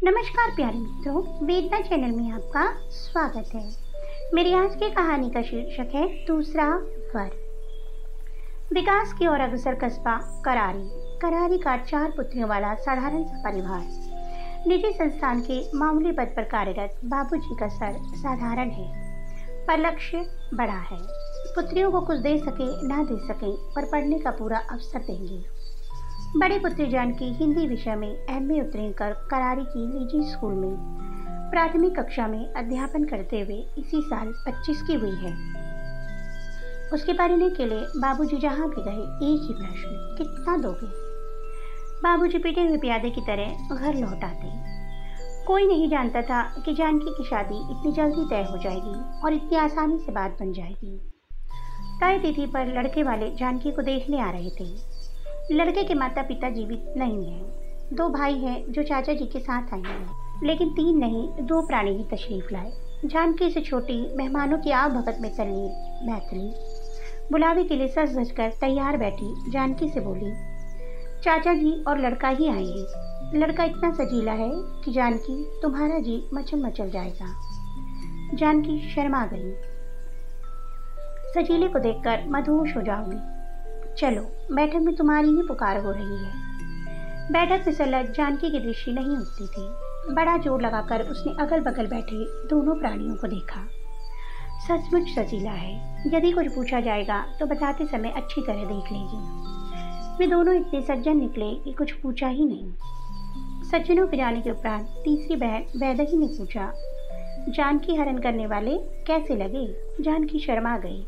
नमस्कार प्यारे मित्रों, वेदना चैनल में आपका स्वागत है। मेरी आज की कहानी का शीर्षक है दूसरा वर। विकास की ओर अग्रसर कस्बा करारी। करारी का 4 पुत्रियों वाला साधारण सा परिवार। निजी संस्थान के मामूली पद पर कार्यरत बाबूजी का स्तर साधारण है, पर लक्ष्य बड़ा है। पुत्रियों को कुछ दे सके ना दे सके, पर पढ़ने का पूरा अवसर देंगे। बड़ी पुत्री जानकी हिंदी विषय में एमए उत्तीर्ण कर करारी की निजी स्कूल में प्राथमिक कक्षा में अध्यापन करते हुए इसी साल 25 की हुई है। उसके पढ़ने के लिए बाबूजी जहाँ भी गए एक ही प्रश्न, कितना दोगे? बाबूजी पिटे हुए प्यादे की तरह घर लौट आते। कोई नहीं जानता था कि जानकी की शादी इतनी जल्दी तय हो जाएगी और इतनी आसानी से बात बन जाएगी। तय तिथि पर लड़के वाले जानकी को देखने आ रहे थे। लड़के के माता पिता जीवित नहीं हैं। 2 भाई हैं जो चाचा जी के साथ आए हैं, लेकिन 3 नहीं 2 प्राणी ही तशरीफ लाए। जानकी से छोटी मेहमानों की आवभगत में तल्लीन मैथिली बुलावे के लिए सज धज कर तैयार बैठी जानकी से बोली, चाचा जी और लड़का ही आए हैं। लड़का इतना सजीला है कि जानकी तुम्हारा जी मचल मचल जाएगा। जानकी शर्मा गई। सजीले को देखकर मधुश हो जाओगी। चलो, बैठक में तुम्हारी ही पुकार हो रही है। बैठक में संलग्न जानकी की दृष्टि नहीं उठती थी। बड़ा जोर लगाकर उसने अगल बगल बैठे दोनों प्राणियों को देखा। सचमुच सजीला है। यदि कुछ पूछा जाएगा तो बताते समय अच्छी तरह देख लेगी। वे दोनों इतने सज्जन निकले कि कुछ पूछा ही नहीं। सज्जनों के जाने के उपरांत तीसरी बहन वैदेही ने पूछा, जानकी हरण करने वाले कैसे लगे? जानकी शर्मा गई।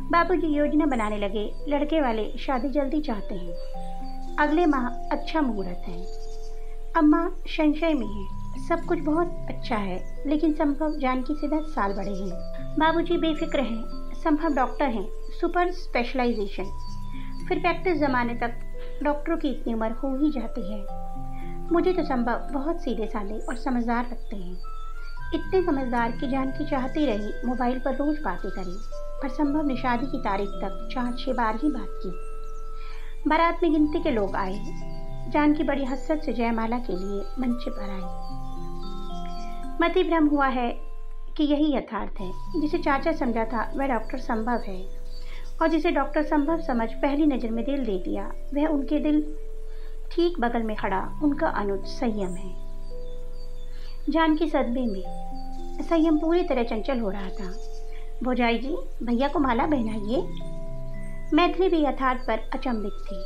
बाबूजी योजना बनाने लगे। लड़के वाले शादी जल्दी चाहते हैं। अगले माह अच्छा मुहूर्त है। अम्मा संशय में है। सब कुछ बहुत अच्छा है, लेकिन संभव जानकी से 10 साल बड़े हैं। बाबूजी बेफिक्र हैं। संभव डॉक्टर हैं, सुपर स्पेशलाइजेशन। फिर प्रैक्टिस जमाने तक डॉक्टरों की इतनी उम्र हो ही जाती है। मुझे तो संभव बहुत सीधे साधे और समझदार लगते हैं। इतने समझदार कि जानकी चाहती रही मोबाइल पर रोज बातें करें, पर संभव ने शादी की तारीख तक 4-6 बार ही बात की। बारात में गिनती के लोग आए। जानकी बड़ी हसरत से जयमाला के लिए मंच पर आई। मति भ्रम हुआ है कि यही यथार्थ है। जिसे चाचा समझा था वह डॉक्टर संभव है, और जिसे डॉक्टर संभव समझ पहली नज़र में दिल दे दिया, वह उनके दिल ठीक बगल में खड़ा उनका अनुज संयम है। जानकी सदमे में। संयम पूरी तरह चंचल हो रहा था। भौजाई जी, भैया को माला पहनाइए। मैथिली भी यथार्थ पर अचंभित थी।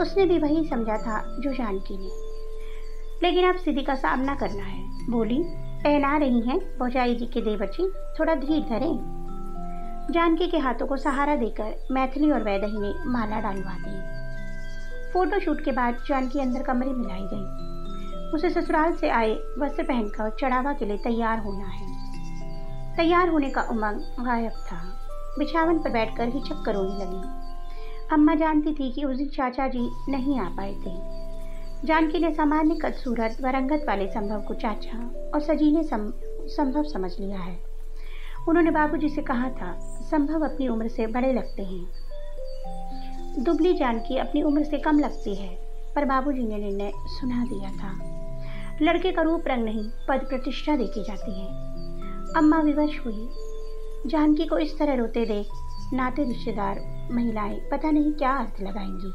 उसने भी वही समझा था जो जानकी ने, लेकिन अब स्थिति का सामना करना है। बोली, पहना रही हैं भौजाई जी के देवर जी, थोड़ा धीर धरें। जानकी के हाथों को सहारा देकर मैथिली और वैदेही ने माला डालवा दी। फोटोशूट के बाद जानकी अंदर कमरे में लाई गई। उसे ससुराल से आए वस्त्र पहनकर चढ़ावा के लिए तैयार होना है। तैयार होने का उमंग गायब था। बिछावन पर बैठकर ही चक्कर रोने लगी। अम्मा जानती थी कि उस दिन चाचा जी नहीं आ पाए थे। जानकी ने सामान्य कद सूरत व रंगत वाले संभव को चाचा और सजीले संभव समझ लिया है। उन्होंने बाबूजी से कहा था, संभव अपनी उम्र से बड़े लगते हैं। दुबली जानकी अपनी उम्र से कम लगती है, पर बाबूजी ने निर्णय सुना दिया था। लड़के का रूप रंग नहीं, पद प्रतिष्ठा देखी जाती है। अम्मा विवश हुई। जानकी को इस तरह रोते देख नाते रिश्तेदार महिलाएं पता नहीं क्या अर्थ लगाएंगी।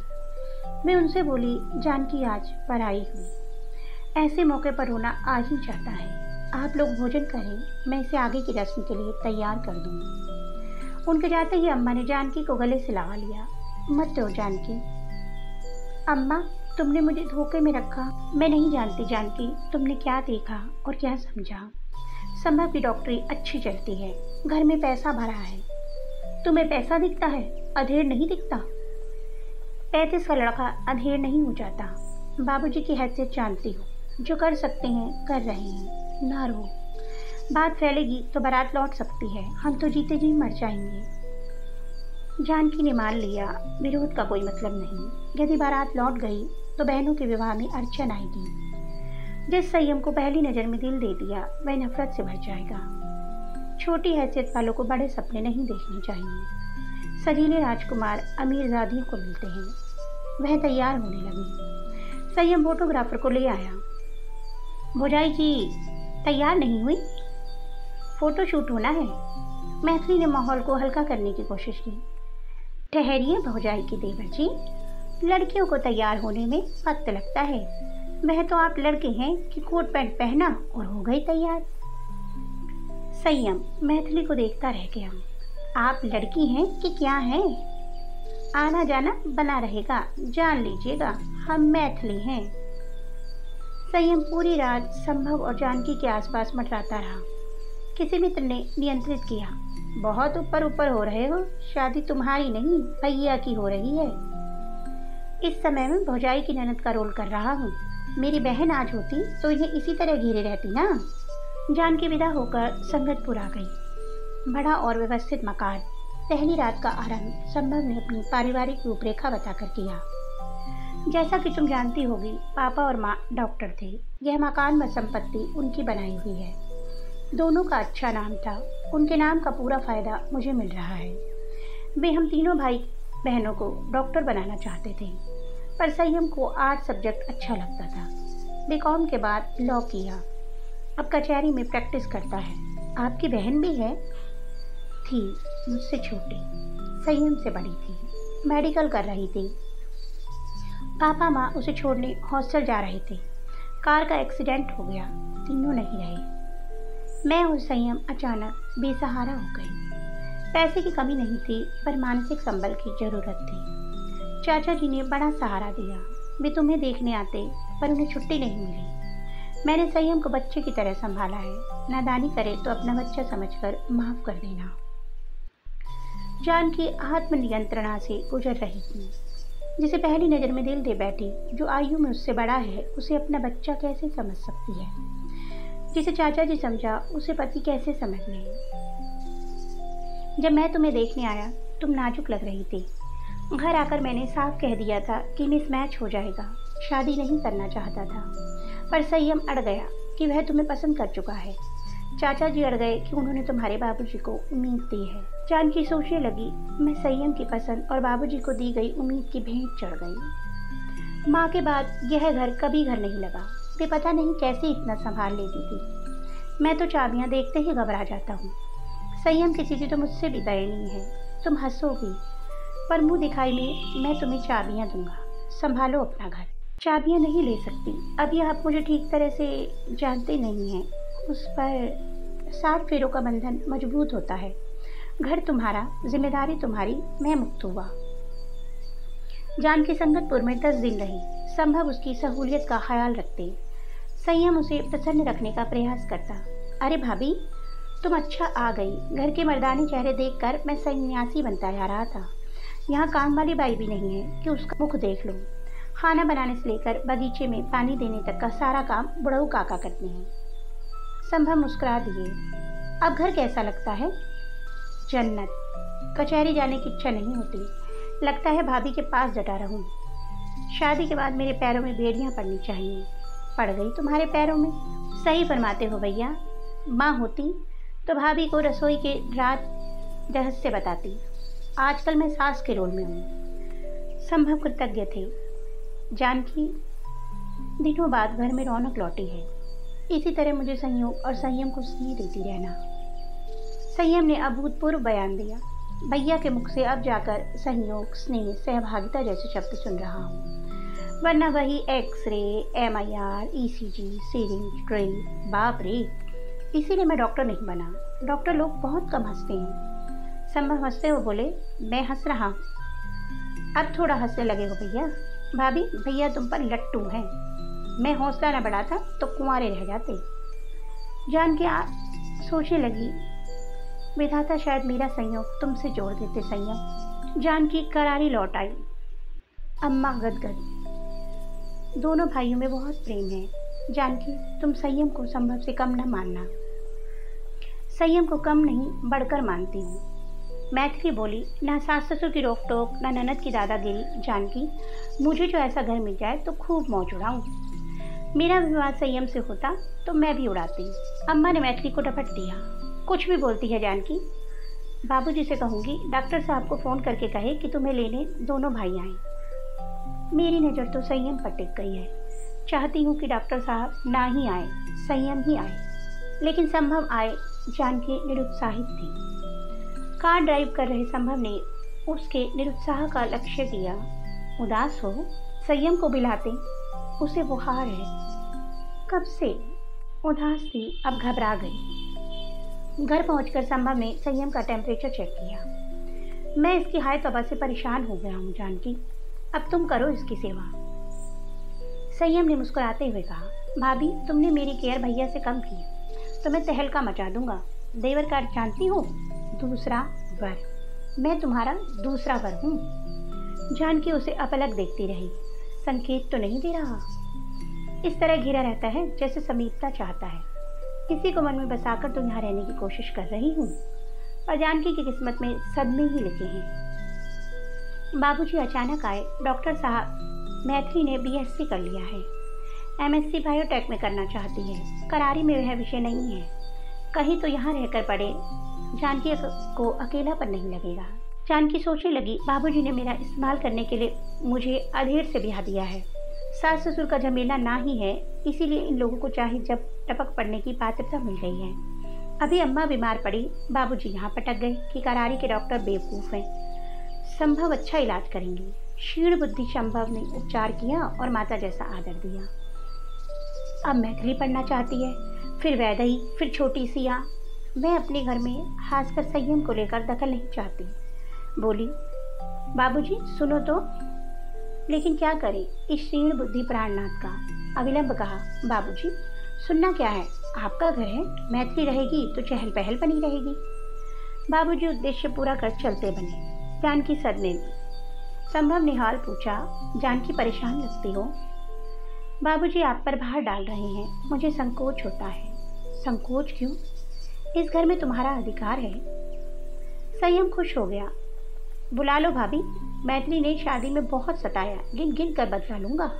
वे उनसे बोली, जानकी आज पराई हुई। ऐसे मौके पर रोना आ ही जाता है। आप लोग भोजन करें, मैं इसे आगे की रस्म के लिए तैयार कर दूंगी। उनके जाते ही अम्मा ने जानकी को गले से लगा लिया। मत रो जानकी। अम्मा, तुमने मुझे धोखे में रखा। मैं नहीं जानती जानकी तुमने क्या देखा और क्या समझा। संभव की डॉक्टरी अच्छी चलती है, घर में पैसा भरा है। तुम्हें पैसा दिखता है, अधेड़ नहीं दिखता। 35 का लड़का अधेड़ नहीं हो जाता। बाबूजी की हैसियत जानती हो, जो कर सकते हैं कर रहे हैं। ना रो, बात फैलेगी तो बारात लौट सकती है। हम तो जीते जी मर जाएंगे। जानकी ने मान लिया, विरोध का कोई मतलब नहीं। यदि बारात लौट गई तो बहनों के विवाह में अड़चन आएगी। जिस संयम को पहली नज़र में दिल दे दिया, वह नफरत से भर जाएगा। छोटी हैसियत वालों को बड़े सपने नहीं देखने चाहिए। सजीले राजकुमार अमीरजादियों को मिलते हैं। वह तैयार होने लगी। संयम फोटोग्राफर को ले आया। भौजाई जी तैयार नहीं हुई? फोटोशूट होना है। मैथिली ने माहौल को हल्का करने की कोशिश की। ठहरिए भौजाई की देवर जी, लड़कियों को तैयार होने में वक्त लगता है। वह तो आप लड़के हैं कि कोट पैंट पहना और हो गई तैयार। संयम मैथिली को देखता रह गया। आप लड़की हैं कि क्या हैं? आना जाना बना रहेगा, जान लीजिएगा हम मैथिली हैं। संयम पूरी रात संभव और जानकी के आसपास मंडराता रहा। किसी मित्र ने नियंत्रित किया, बहुत ऊपर ऊपर हो रहे हो, शादी तुम्हारी नहीं भैया की हो रही है। इस समय में भौजाई की ननद का रोल कर रहा हूँ। मेरी बहन आज होती तो इन्हें इसी तरह घेरे रहती ना। जानकी विदा होकर संगतपुर आ गई। बड़ा और व्यवस्थित मकान। पहली रात का आरंभ संभव ने अपनी पारिवारिक रूपरेखा बताकर किया। जैसा कि तुम जानती होगी, पापा और माँ डॉक्टर थे। यह मकान व संपत्ति उनकी बनाई हुई है। दोनों का अच्छा नाम था। उनके नाम का पूरा फायदा मुझे मिल रहा है। वे हम तीनों भाई बहनों को डॉक्टर बनाना चाहते थे, पर संयम को आर्ट सब्जेक्ट अच्छा लगता था। बीकॉम के बाद लॉ किया। अब कचहरी में प्रैक्टिस करता है। आपकी बहन भी है? थी, मुझसे छोटी, संयम से बड़ी थी। मेडिकल कर रही थी। पापा माँ उसे छोड़ने हॉस्टल जा रहे थे। कार का एक्सीडेंट हो गया, तीनों नहीं रहे। मैं और संयम अचानक बेसहारा हो गई। पैसे की कमी नहीं थी, पर मानसिक संबल की जरूरत थी। चाचा जी ने बड़ा सहारा दिया। वे तुम्हें देखने आते, पर उन्हें छुट्टी नहीं मिली। मैंने संयम को बच्चे की तरह संभाला है। नादानी करे तो अपना बच्चा समझकर माफ कर देना। जानकी आत्मनियंत्रणा से गुजर रही थी। जिसे पहली नज़र में दिल दे बैठी, जो आयु में उससे बड़ा है, उसे अपना बच्चा कैसे समझ सकती है? जिसे चाचा जी समझा, उसे पति कैसे समझ ले? जब मैं तुम्हें देखने आया, तुम नाजुक लग रही थी। घर आकर मैंने साफ कह दिया था कि मिसमैच हो जाएगा। शादी नहीं करना चाहता था, पर संयम अड़ गया कि वह तुम्हें पसंद कर चुका है। चाचा जी अड़ गए कि उन्होंने तुम्हारे बाबूजी को उम्मीद दी है। जानकी सोचने लगी, मैं संयम की पसंद और बाबूजी को दी गई उम्मीद की भेंट चढ़ गई। माँ के बाद यह घर कभी घर नहीं लगा। वे पता नहीं कैसे इतना संभाल लेती थी। मैं तो चाबियाँ देखते ही घबरा जाता हूँ। संयम की स्थिति तो मुझसे भी दयनीय है। तुम हंसोगी, पर मुँह दिखाई में मैं तुम्हें चाबियाँ दूंगा। संभालो अपना घर। चाबियाँ नहीं ले सकती। अभी आप मुझे ठीक तरह से जानते नहीं हैं। उस पर 7 फेरों का बंधन मजबूत होता है। घर तुम्हारा, जिम्मेदारी तुम्हारी, मैं मुक्त हुआ। जानकी संगतपुर में 10 दिन रही। संभव उसकी सहूलियत का ख्याल रखते, संयम उसे प्रसन्न रखने का प्रयास करता। अरे भाभी, तुम अच्छा आ गई। घर के मर्दानी चेहरे देखकर मैं सन्यासी बनता जा रहा था। यहाँ काम वाली बाई भी नहीं है कि उसका मुख देख लूँ। खाना बनाने से लेकर बगीचे में पानी देने तक का सारा काम बुढ़ऊ काका करते हैं। संभव मुस्कुरा दिए। अब घर कैसा लगता है? जन्नत। कचहरी जाने की इच्छा नहीं होती। लगता है भाभी के पास डटा रहूं। शादी के बाद मेरे पैरों में बेड़ियां पड़नी चाहिए। पड़ गई तुम्हारे पैरों में। सही फरमाते हो भैया। माँ होती तो भाभी को रसोई के रात रहस्य बताती। आजकल मैं सास के रोल में हूँ। संभव कृतज्ञ थे। जानकी, दिनों बाद घर में रौनक लौटी है। इसी तरह मुझे संयोग और संयम को स्नेह देती रहना। संयम ने अभूतपूर्व बयान दिया। भैया के मुख से अब जाकर संयोग, स्नेह, सहभागिता जैसे शब्द सुन रहा हूँ, वरना वही x ray, MIR, ECG, syringe, drill. बाप रे, इसीलिए मैं डॉक्टर नहीं बना। डॉक्टर लोग बहुत कम हंसते हैं। संभव हंसते हुए बोले, मैं हंस रहा हूँ। अब थोड़ा हंसने लगे हो भैया। भाभी, भैया तुम पर लट्टू हैं। मैं हौसला न बढ़ाता तो कुंवारे रह जाते। जानकी सोचने लगी, विधाता शायद मेरा संयोग तुमसे जोड़ देते संयम। जानकी करारी लौट आई। अम्मा गदगद। दोनों भाइयों में बहुत प्रेम है। जानकी, तुम संयम को संभव से कम न मानना। संयम को कम नहीं, बढ़कर मानती हूँ। मैथिली बोली, ना सास ससुर की रोक टोक, ना ननद की दादागिरी। जानकी, मुझे जो ऐसा घर मिल जाए तो खूब मौज उड़ाऊँ। मेरा विवाद संयम से होता तो मैं भी उड़ाती। अम्मा ने मैथिली को डपट दिया। कुछ भी बोलती है जानकी। बाबूजी से कहूँगी डॉक्टर साहब को फ़ोन करके कहे कि तुम्हें लेने दोनों भाई आए। मेरी नज़र तो संयम पर टिक गई है। चाहती हूँ कि डॉक्टर साहब ना ही आए, संयम ही आए, लेकिन संभव आए। जानकी निरुत्साहित थी। कार ड्राइव कर रहे संभव ने उसके निरुत्साह का लक्ष्य किया। उदास हो, संयम को बुलाते, उसे बुखार है। कब से उदास थी, अब घबरा गई। घर पहुंचकर संभव ने संयम का टेम्परेचर चेक किया। मैं इसकी हाय तौबा से परेशान हो गया हूँ जानकी, अब तुम करो इसकी सेवा। संयम ने मुस्कुराते हुए कहा, भाभी तुमने मेरी केयर भैया से कम की, तो मैं तहलका मचा दूंगा। देवर का अर्थ जानती हो? दूसरा वर। मैं तुम्हारा दूसरा वर हूँ। जानकी उसे अपलक देखती रही। संकेत तो नहीं दे रहा। इस तरह घिरा रहता है जैसे समीपता चाहता है। किसी को मन में बसाकर तो यहाँ रहने की कोशिश कर रही हूँ, पर जानकी की किस्मत में सदमे ही लिखे हैं। बाबूजी अचानक आए। डॉक्टर साहब, मैथिली ने बीएससी कर लिया है, एमएससी बायोटेक में करना चाहती है। करारी में वह विषय नहीं है। कहीं तो यहाँ रहकर पढ़े, जानकी को अकेलापन नहीं लगेगा। जानकी सोचने लगी, बाबूजी ने मेरा इस्तेमाल करने के लिए मुझे अधेड़ से ब्याह दिया है। सास ससुर का झमेला ना ही है, इसीलिए इन लोगों को चाहे जब टपक पड़ने की पात्रता मिल गई है। अभी अम्मा बीमार पड़ी, बाबूजी यहाँ पटक गए कि करारी के डॉक्टर बेवकूफ़ हैं, संभव अच्छा इलाज करेंगे। क्षीण बुद्धि संभव ने उपचार किया और माता जैसा आदर दिया। अब मैथिली पढ़ना चाहती है, फिर वैदई, फिर छोटी सिया। मैं अपने घर में खासकर संयम को लेकर दखल नहीं चाहती। बोली, बाबूजी सुनो तो। लेकिन क्या करें इस क्षीण बुद्धि प्राणनाथ का। अविलंब कहा, बाबूजी सुनना क्या है, आपका घर है, मैथिली रहेगी तो चहल पहल बनी रहेगी। बाबूजी उद्देश्य पूरा कर चलते बने। जानकी सदमे में। संभव ने हाल पूछा, जानकी परेशान लगती हो? बाबूजी आप पर भार डाल रहे हैं, मुझे संकोच होता है। संकोच क्यों? इस घर में तुम्हारा अधिकार है। संयम खुश हो गया। बुला लो भाभी, मैथिली ने शादी में बहुत सताया, गिन गिन कर बदला लूंगा।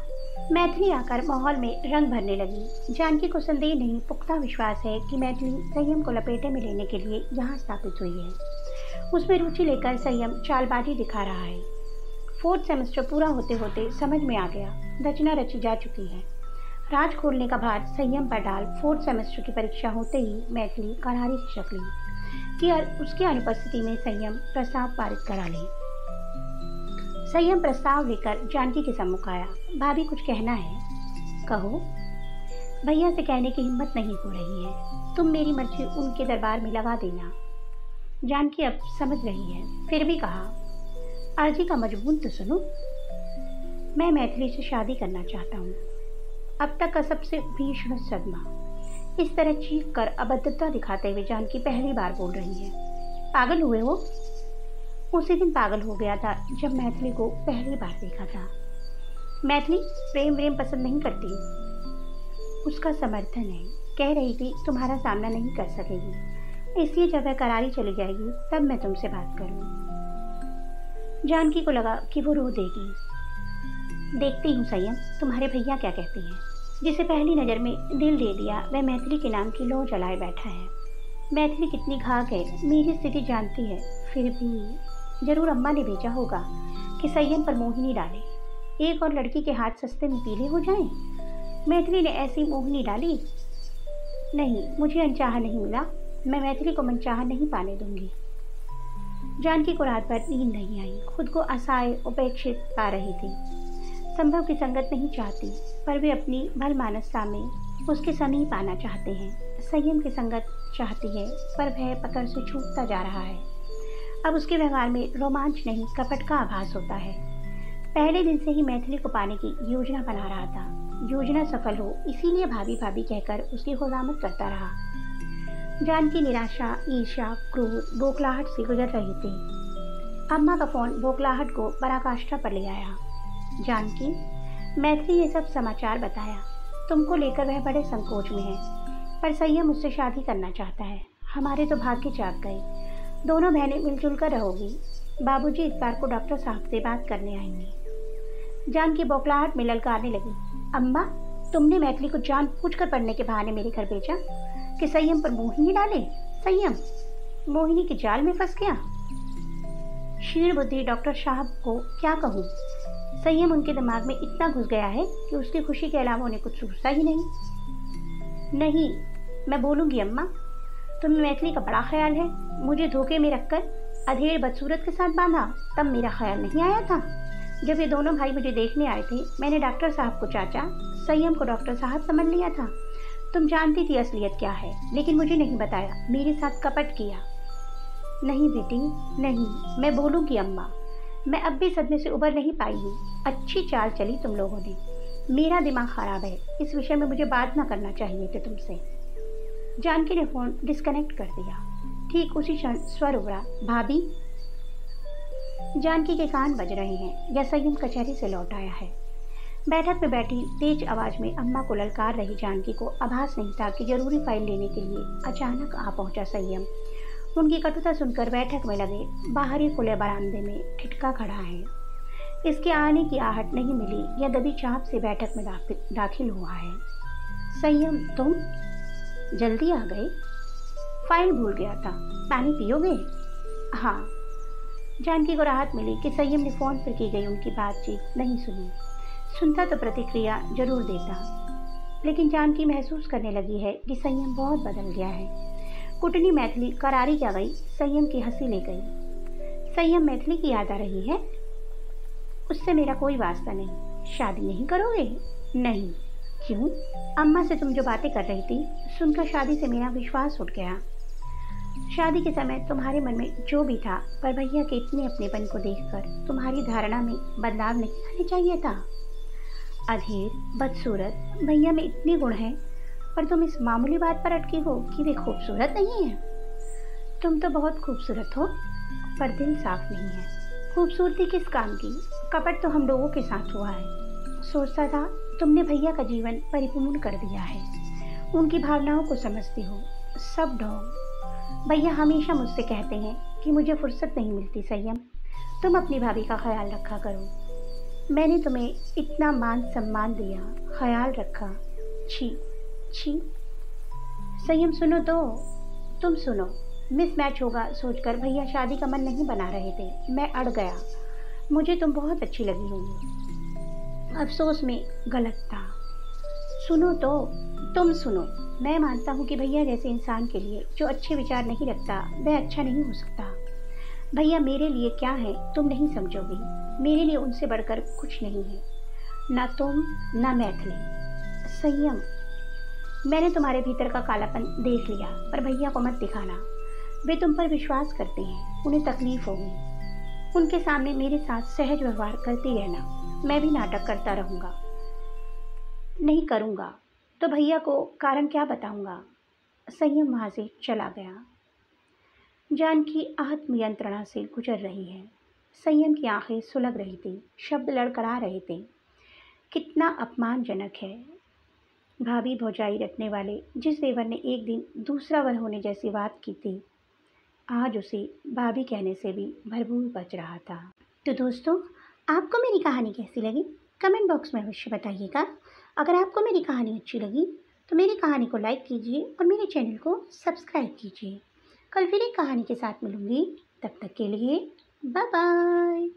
मैथिली आकर माहौल में रंग भरने लगी। जानकी को संदेह नहीं, पुख्ता विश्वास है कि मैथिली संयम को लपेटे में लेने के लिए यहाँ स्थापित हुई है। उसमें रुचि लेकर संयम चालबाजी दिखा रहा है। 4th सेमेस्टर पूरा होते होते समझ में आ गया, रचना रची जा चुकी है। राज खोलने का भार संयम पर डाल 4th सेमेस्टर की परीक्षा होते ही मैथिली करारी हिचक ली कि उसकी अनुपस्थिति में संयम प्रस्ताव पारित करा ले। संयम प्रस्ताव लेकर जानकी के सम्मुख आया। भाभी कुछ कहना है? कहो। भैया से कहने की हिम्मत नहीं हो रही है, तुम मेरी मर्जी उनके दरबार में लगा देना। जानकी अब समझ रही है, फिर भी कहा, अर्जी का मजबून तो सुनो। मैं मैथिली से शादी करना चाहता हूँ। अब तक का सबसे भीषण सदमा। इस तरह चीख कर अभद्रता दिखाते हुए जानकी पहली बार बोल रही है। पागल हुए हो? उसी दिन पागल हो गया था जब मैथिली को पहली बार देखा था। मैथिली प्रेम व्रेम पसंद नहीं करती, उसका समर्थन है। कह रही थी तुम्हारा सामना नहीं कर सकेगी, इसलिए जब वह करारी चली जाएगी तब मैं तुमसे बात करूँ। जानकी को लगा कि वो रो देगी। देखती हूँ संयम, तुम्हारे भैया क्या कहती हैं। जिसे पहली नज़र में दिल दे दिया वह मैथिली के नाम की लौ जलाए बैठा है। मैथिली कितनी घाक है, मेरी स्थिति जानती है, फिर भी जरूर अम्मा ने भेजा होगा कि संयम पर मोहिनी डाले, एक और लड़की के हाथ सस्ते में पीले हो जाएं। मैथिली ने ऐसी मोहिनी डाली। नहीं, मुझे अनचाहा नहीं मिला, मैं मैथिली को मनचाहा नहीं पाने दूंगी। जानकी को रात भर नींद नहीं आई, खुद को असहाय उपेक्षित पा रही थी। संभव की संगत नहीं चाहती, पर वे अपनी भलमानसता में उसके समीप आना चाहते हैं। संयम की संगत चाहती है, पर वह पकड़ से छूटता जा रहा है। अब उसके व्यवहार में रोमांच नहीं, कपट का आभास होता है। पहले दिन से ही मैथिली को पाने की योजना बना रहा था। योजना सफल हो इसीलिए भाभी भाभी कहकर उसकी खुजामत करता रहा। जानकी निराशा, ईर्ष्या, क्रोध, बौखलाहट से गुजर रही थी। अम्मा का फोन बौखलाहट को पराकाष्ठा पर ले आया। जानकी, मैथिली ये सब समाचार बताया। तुमको लेकर वह बड़े संकोच में है, पर संयम मुझसे शादी करना चाहता है। हमारे तो भाग्य जाग गए, दोनों बहनें मिलजुल कर रहोगी। बाबूजी इतवार को डॉक्टर साहब से बात करने आएंगे। जानकी बौखलाहट में ललकारने लगी, अम्मा तुमने मैथिली को जानबूझकर पढ़ने के बहाने मेरे घर भेजा कि संयम पर मोहिनी डाले। संयम मोहिनी के जाल में फंस गया। क्षीण बुद्धि डॉक्टर साहब को क्या कहूँ। संयम उनके दिमाग में इतना घुस गया है कि उसकी खुशी के अलावा उन्हें कुछ सूझता ही नहीं। नहीं, मैं बोलूँगी अम्मा, तुम्हें मैथिली का बड़ा ख्याल है। मुझे धोखे में रखकर अधेड़ बदसूरत के साथ बांधा, तब मेरा ख्याल नहीं आया था। जब ये दोनों भाई मुझे देखने आए थे, मैंने डॉक्टर साहब को चाचा, संयम को डॉक्टर साहब समझ लिया था। तुम जानती थी असलियत क्या है, लेकिन मुझे नहीं बताया, मेरे साथ कपट किया। नहीं बेटी, नहीं, मैं बोलूँगी अम्मा, मैं अब भी सदमे से उबर नहीं पाई हूँ। अच्छी चाल चली तुम लोगों ने। मेरा दिमाग खराब है, इस विषय में मुझे बात ना करना चाहिए थे तुमसे। जानकी ने फ़ोन डिस्कनेक्ट कर दिया। ठीक उसी क्षण स्वर उभरा, भाभी। जानकी के कान बज रहे हैं या संयम कचहरी से लौट आया है। बैठक में बैठी तेज आवाज में अम्मा को ललकार रही जानकी को आभास नहीं था कि जरूरी फाइल लेने के लिए अचानक आ पहुंचा संयम। उनकी कटुता सुनकर बैठक में लगे बाहरी खुले बरामदे में ठिठका खड़ा है। इसके आने की आहट नहीं मिली या दबी चाप से बैठक में दाखिल हुआ है। संयम, तुम जल्दी आ गए? फाइल भूल गया था, पानी पियोगे? हाँ। जानकी को राहत मिली कि संयम ने फ़ोन पर की गई उनकी बातचीत नहीं सुनी। सुनता तो प्रतिक्रिया जरूर देता, लेकिन जानकी महसूस करने लगी है कि संयम बहुत बदल गया है। कुटनी मैथिली करारी क्या गई, संयम की हंसी ले गई। संयम, मैथिली की याद आ रही है? उससे मेरा कोई वास्ता नहीं। शादी नहीं करोगे? नहीं। क्यों? अम्मा से तुम जो बातें कर रही थी, सुनकर शादी से मेरा विश्वास उठ गया। शादी के समय तुम्हारे मन में जो भी था, पर भैया के इतने अपनेपन को देखकर तुम्हारी धारणा में बदलाव नहीं आने चाहिए था। अधीर, बदसूरत, भैया में इतने गुण हैं, पर तुम इस मामूली बात पर अटकी हो कि वे खूबसूरत नहीं हैं। तुम तो बहुत खूबसूरत हो, पर दिल साफ नहीं है। खूबसूरती किस काम की? कपट तो हम लोगों के साथ हुआ है। सोचता था तुमने भैया का जीवन परिपूर्ण कर दिया है, उनकी भावनाओं को समझती हो। सब ढोंग। भैया हमेशा मुझसे कहते हैं कि मुझे फुर्सत नहीं मिलती। संयम, तुम अपनी भाभी का ख्याल रखा करो। मैंने तुम्हें इतना मान सम्मान दिया, ख्याल रखा। छी छी। संयम, सुनो तो, तुम सुनो। मिसमैच होगा सोचकर भैया शादी का मन नहीं बना रहे थे। मैं अड़ गया। मुझे तुम बहुत अच्छी लगी होगी। अफसोस में गलत था। सुनो तो, तुम सुनो। मैं मानता हूँ कि भैया जैसे इंसान के लिए जो अच्छे विचार नहीं रखता, वह अच्छा नहीं हो सकता। भैया मेरे लिए क्या है तुम नहीं समझोगी। मेरे लिए उनसे बढ़कर कुछ नहीं है, ना तुम ना मैथिली। संयम, मैंने तुम्हारे भीतर का कालापन देख लिया, पर भैया को मत दिखाना। वे तुम पर विश्वास करते हैं, उन्हें तकलीफ होगी। उनके सामने मेरे साथ सहज व्यवहार करती रहना। मैं भी नाटक करता रहूँगा। नहीं करूँगा तो भैया को कारण क्या बताऊँगा। संयम वहाँ से चला गया। जानकी आत्म यंत्रणा से गुजर रही है। संयम की आंखें सुलग रही थी, शब्द लड़खड़ा रहे थे। कितना अपमानजनक है। भाभी भौजाई रखने वाले जिस देवर ने एक दिन दूसरा वर होने जैसी बात की थी, आज उसे भाभी कहने से भी भरपूर बच रहा था। तो दोस्तों, आपको मेरी कहानी कैसी लगी कमेंट बॉक्स में अवश्य बताइएगा। अगर आपको मेरी कहानी अच्छी लगी तो मेरी कहानी को लाइक कीजिए और मेरे चैनल को सब्सक्राइब कीजिए। कल फिर एक कहानी के साथ मिलूंगी। तब तक के लिए बाय बाय।